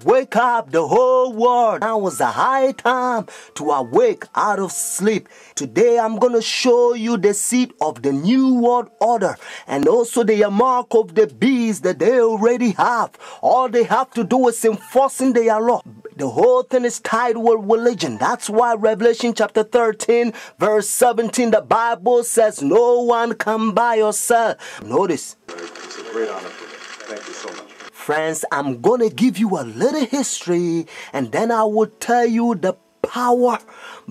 wake up the whole world. Now was a high time to awake out of sleep. Today I'm going to show you the seed of the new world order and also the mark of the beast that they already have. All they have to do is enforcing their law. The whole thing is tied with religion. That's why Revelation chapter 13 verse 17, the Bible says no one can buy or sell. Notice. It's a great honor for me. Thank you so much. Friends, I'm going to give you a little history and then I will tell you the power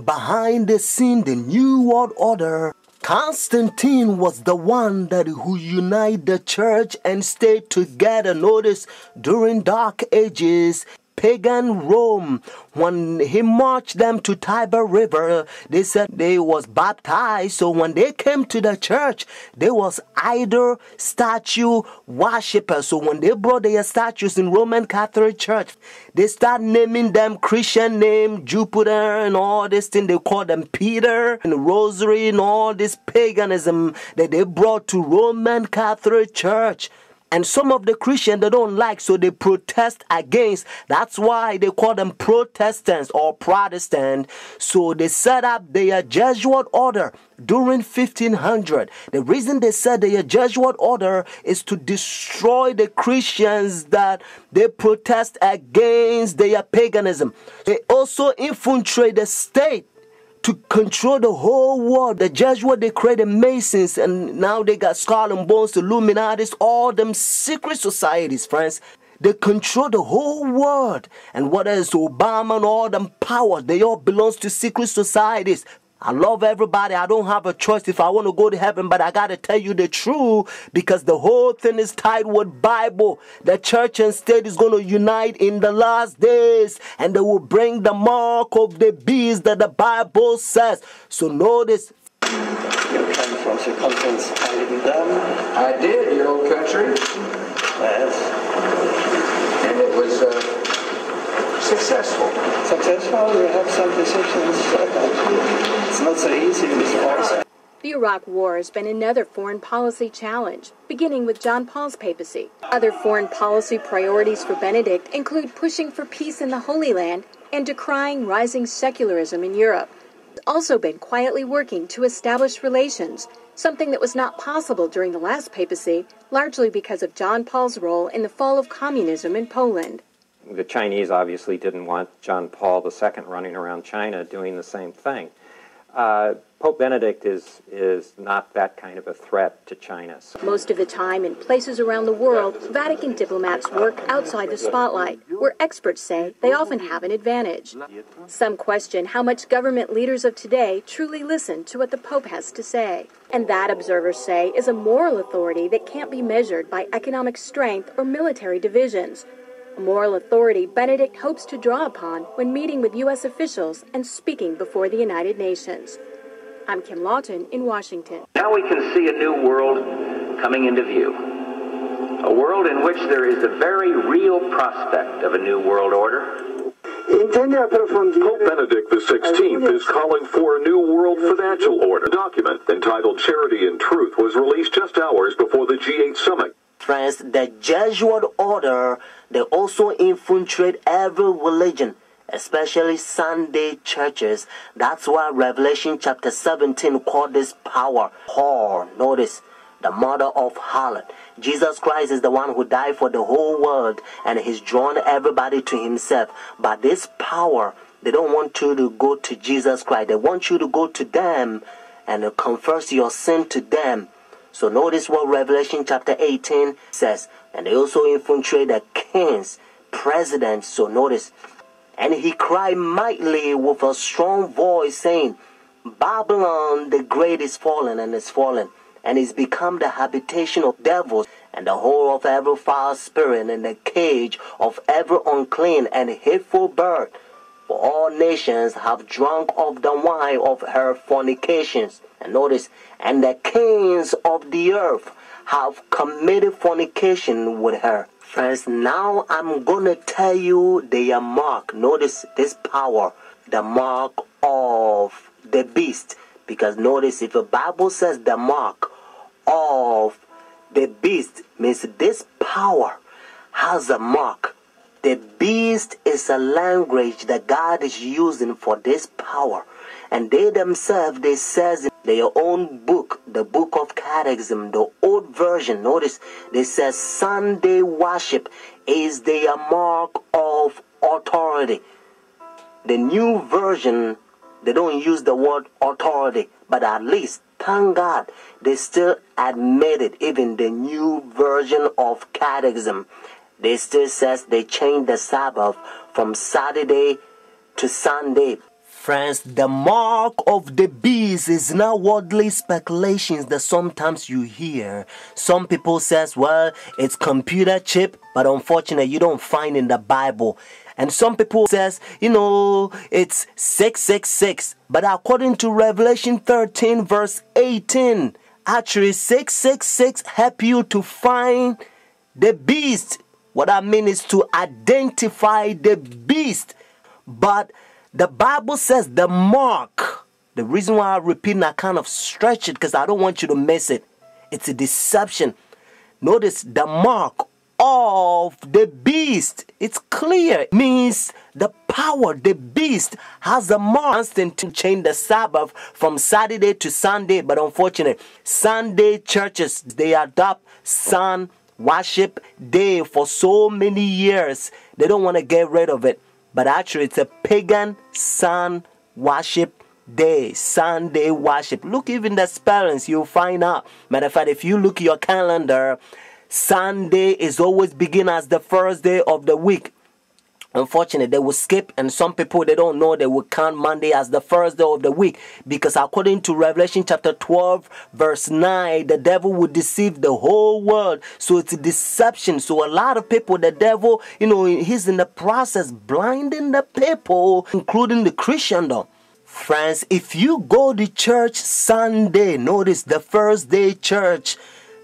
behind the scene, the new world order. Constantine was the one who united the church and stayed together. Notice, during dark ages, pagan Rome, when he marched them to Tiber River, they said they was baptized. So when they came to the church, there was idol statue worshippers. So when they brought their statues in Roman Catholic Church, they start naming them Christian name, Jupiter and all this thing. They call them Peter and Rosary and all this paganism that they brought to Roman Catholic Church. And some of the Christians they don't like, so they protest against. That's why they call them Protestants or Protestant. So they set up their Jesuit order during 1500. The reason they set their Jesuit order is to destroy the Christians that they protest against their paganism. They also infiltrate the state to control the whole world. The Jesuits, they created Masons, and now they got Skull and Bones, Illuminatis, all them secret societies, friends. They control the whole world. And what is Obama and all them powers, they all belong to secret societies. I love everybody. I don't have a choice if I want to go to heaven, but I got to tell you the truth because the whole thing is tied with Bible. The church and state is going to unite in the last days and they will bring the mark of the beast that the Bible says. So notice. You came from circumference handed me down. I did, your old country. Yes. And it was successful. Successful? We have some decisions. It's not so easy in this place. The Iraq War has been another foreign policy challenge, beginning with John Paul's papacy. Other foreign policy priorities for Benedict include pushing for peace in the Holy Land and decrying rising secularism in Europe. He's also been quietly working to establish relations, something that was not possible during the last papacy, largely because of John Paul's role in the fall of communism in Poland. The Chinese obviously didn't want John Paul II running around China doing the same thing. Pope Benedict is not that kind of a threat to China. Most of the time, in places around the world, Vatican diplomats work outside the spotlight, where experts say they often have an advantage. Some question how much government leaders of today truly listen to what the Pope has to say. And that, observers say, is a moral authority that can't be measured by economic strength or military divisions. A moral authority Benedict hopes to draw upon when meeting with U.S. officials and speaking before the United Nations. I'm Kim Lawton in Washington. Now we can see a new world coming into view. A world in which there is a very real prospect of a new world order. Pope Benedict XVI is calling for a new world financial order. A document entitled Charity and Truth was released just hours before the G8 summit. Friends, the Jesuit order, they also infiltrate every religion, especially Sunday churches. That's why Revelation chapter 17 called this power whore. Notice, the mother of harlot. Jesus Christ is the one who died for the whole world and he's drawn everybody to himself. But this power, they don't want you to go to Jesus Christ. They want you to go to them and confess your sin to them. So notice what Revelation chapter 18 says. And they also infiltrate the kings, presidents. So notice. And he cried mightily with a strong voice, saying, Babylon the great is fallen and is fallen, and is become the habitation of devils, and the hole of every foul spirit, and the cage of every unclean and hateful bird. For all nations have drunk of the wine of her fornications. And notice, and the kings of the earth have committed fornication with her. Friends, now I'm going to tell you their mark. Notice this power, the mark of the beast. Because notice, if the Bible says the mark of the beast, means this power has a mark. The beast is a language that God is using for this power. And they themselves, they says in their own book, the book of Catechism, the old version, notice, they says Sunday worship is their mark of authority. The new version, they don't use the word authority, but at least, thank God, they still admit it. Even the new version of Catechism, they still says they changed the Sabbath from Saturday to Sunday. Friends, the mark of the beast is now worldly speculations that sometimes you hear. Some people says, well, it's computer chip, but unfortunately you don't find in the Bible. And some people says, it's 666. But according to Revelation 13 verse 18, actually 666 help you to find the beast. What I mean is to identify the beast. But the Bible says the mark. The reason why I repeat and I kind of stretch it because I don't want you to miss it. It's a deception. Notice the mark of the beast. It's clear. It means the power, the beast has a mark. Constant to change the Sabbath from Saturday to Sunday. But unfortunately, Sunday churches, they adopt sun worship day for so many years. They don't want to get rid of it. But actually, it's a pagan sun worship day, Sunday worship. Look, even the spellings, you'll find out. Matter of fact, if you look at your calendar, Sunday is always begin as the first day of the week. Unfortunately, they will skip, and some people, they don't know, they will count Monday as the first day of the week. Because according to Revelation chapter 12, verse 9, the devil will deceive the whole world. So it's a deception. So a lot of people, the devil, he's in the process blinding the people, including the Christendom. Friends, if you go to church Sunday, notice the first day church,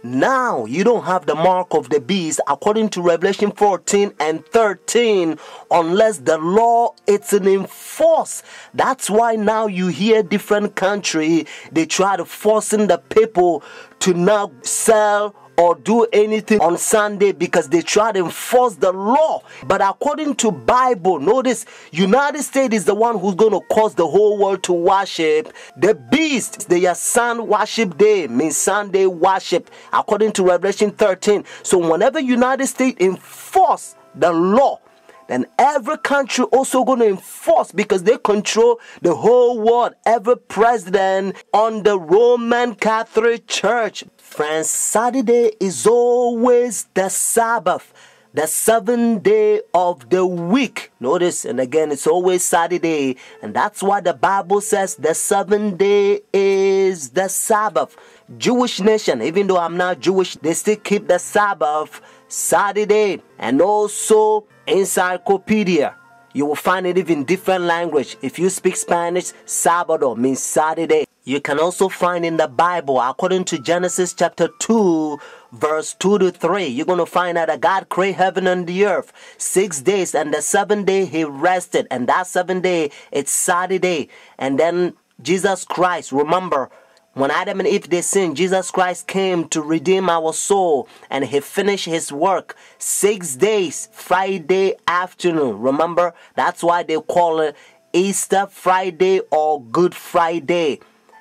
now you don't have the mark of the beast according to Revelation 14 and 13 unless the law is enforced. That's why now you hear different country, they try to forcing the people to now sell or do anything on Sunday because they try to enforce the law. But according to Bible, notice United States is the one who's going to cause the whole world to worship the beast. Their sun worship day means Sunday worship according to Revelation 13. So whenever United States enforce the law, then every country also going to enforce because they control the whole world. Every president on the Roman Catholic Church. Friends, Saturday is always the Sabbath, the 7th day of the week. Notice, and again, it's always Saturday. And that's why the Bible says the 7th day is the Sabbath. Jewish nation, even though I'm not Jewish, they still keep the Sabbath Saturday. And also encyclopedia, you will find it even different language. If you speak Spanish, Sábado means Saturday. You can also find in the Bible, according to Genesis chapter 2, verse 2 to 3, you're going to find out that God created heaven and the earth 6 days, and the 7th day he rested, and that 7th day it's Saturday. And then Jesus Christ, remember, when Adam and Eve they sinned, Jesus Christ came to redeem our soul, and he finished his work 6 days, Friday afternoon. Remember, that's why they call it Easter Friday or Good Friday.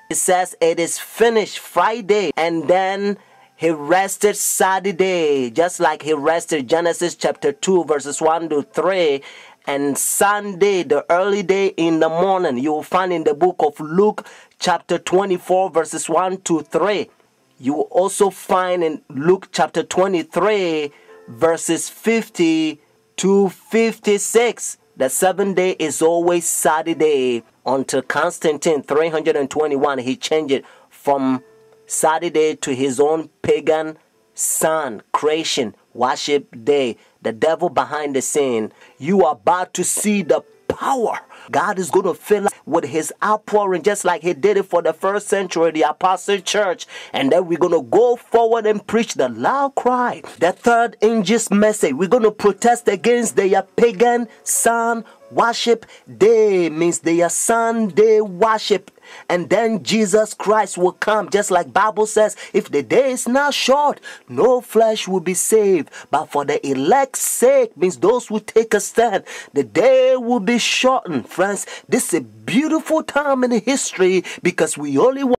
It says it is finished Friday, and then he rested Saturday, just like he rested Genesis chapter 2 verses 1 to 3. And Sunday, the early day in the morning, you will find in the book of Luke chapter 24 verses 1 to 3. You will also find in Luke chapter 23 verses 50 to 56. The 7th day is always Saturday until Constantine 321. He changed it from Saturday to his own pagan sun creation worship day. The devil behind the scene. You are about to see the power. God is going to fill us with his outpouring just like he did it for the first century, the Apostle Church. And then we're going to go forward and preach the loud cry. The third angel's message. We're going to protest against their pagan sun worship day. Means their Sunday worship. And then Jesus Christ will come, just like Bible says, if the day is not short, no flesh will be saved. But for the elect's sake, means those who take a stand, the day will be shortened. Friends, this is a beautiful time in history because we only want